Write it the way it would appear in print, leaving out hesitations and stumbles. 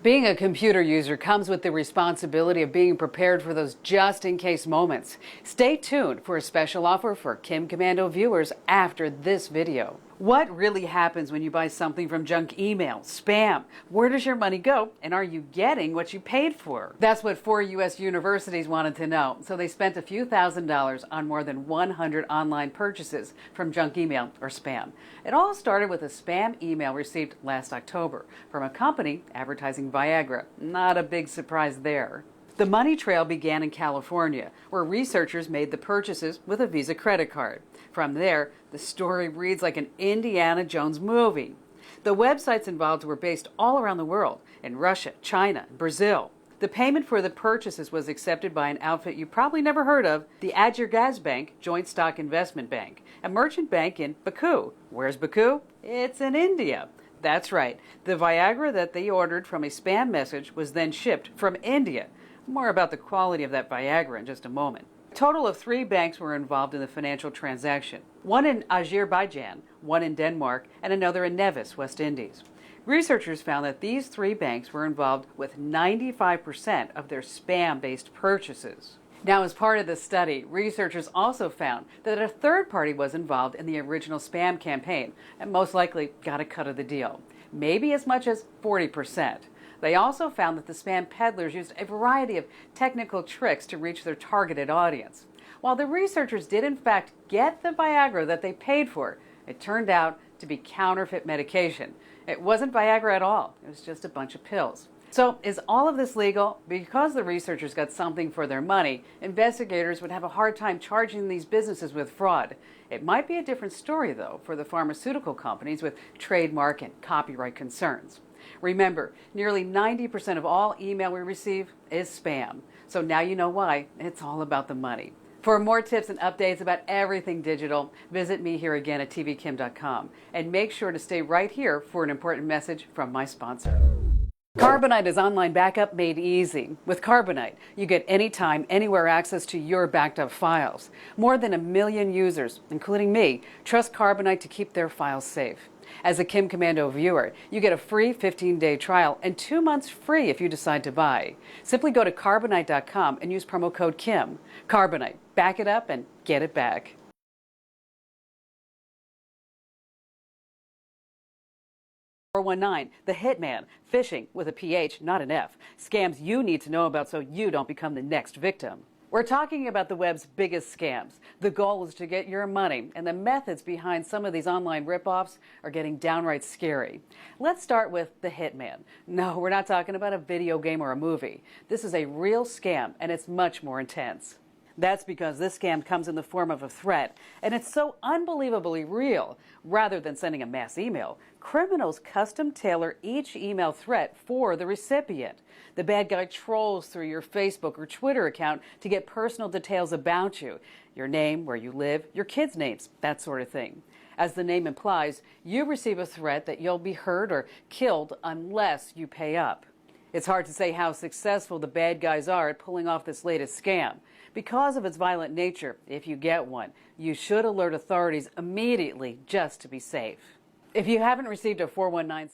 Being a computer user comes with the responsibility of being prepared for those just-in-case moments. Stay tuned for a special offer for Kim Komando viewers after this video. What really happens when you buy something from junk email, spam? Where does your money go, and are you getting what you paid for? That's what 4 U.S. universities wanted to know, so they spent a few $1,000s on more than 100 online purchases from junk email or spam. It all started with a spam email received last October from a company advertising Viagra. Not a big surprise there. The money trail began in California, where researchers made the purchases with a Visa credit card. From there, the story reads like an Indiana Jones movie. The websites involved were based all around the world, in Russia, China, and Brazil. The payment for the purchases was accepted by an outfit you probably never heard of, the Bank Joint Stock Investment Bank, a merchant bank in Baku. Where's Baku? It's in India. That's right. The Viagra that they ordered from a spam message was then shipped from India. More about the quality of that Viagra in just a moment. A total of 3 banks were involved in the financial transaction. One in Azerbaijan, one in Denmark, and another in Nevis, West Indies. Researchers found that these 3 banks were involved with 95% of their spam-based purchases. Now, as part of the study, researchers also found that a third party was involved in the original spam campaign and most likely got a cut of the deal, maybe as much as 40%. They also found that the spam peddlers used a variety of technical tricks to reach their targeted audience. While the researchers did in fact get the Viagra that they paid for, it turned out to be counterfeit medication. It wasn't Viagra at all. It was just a bunch of pills. So is all of this legal? Because the researchers got something for their money, investigators would have a hard time charging these businesses with fraud. It might be a different story, though, for the pharmaceutical companies with trademark and copyright concerns. Remember, nearly 90% of all email we receive is spam. So now you know why it's all about the money. For more tips and updates about everything digital, visit me here again at tvkim.com. And make sure to stay right here for an important message from my sponsor. Carbonite is online backup made easy. With Carbonite, you get anytime, anywhere access to your backed up files. More than 1 million users, including me, trust Carbonite to keep their files safe. As a Kim Komando viewer, you get a free 15-day trial and 2 months free if you decide to buy. Simply go to Carbonite.com and use promo code KIM. Carbonite, back it up and get it back. 419, the hitman, phishing with a PH, not an F. Scams you need to know about so you don't become the next victim. We're talking about the web's biggest scams. The goal is to get your money, and the methods behind some of these online ripoffs are getting downright scary. Let's start with the hitman. No, we're not talking about a video game or a movie. This is a real scam, and it's much more intense. That's because this scam comes in the form of a threat, and it's so unbelievably real. Rather than sending a mass email, criminals custom tailor each email threat for the recipient. The bad guy trolls through your Facebook or Twitter account to get personal details about you, your name, where you live, your kids' names, that sort of thing. As the name implies, you receive a threat that you'll be hurt or killed unless you pay up. It's hard to say how successful the bad guys are at pulling off this latest scam. Because of its violent nature, if you get one, you should alert authorities immediately just to be safe. If you haven't received a 419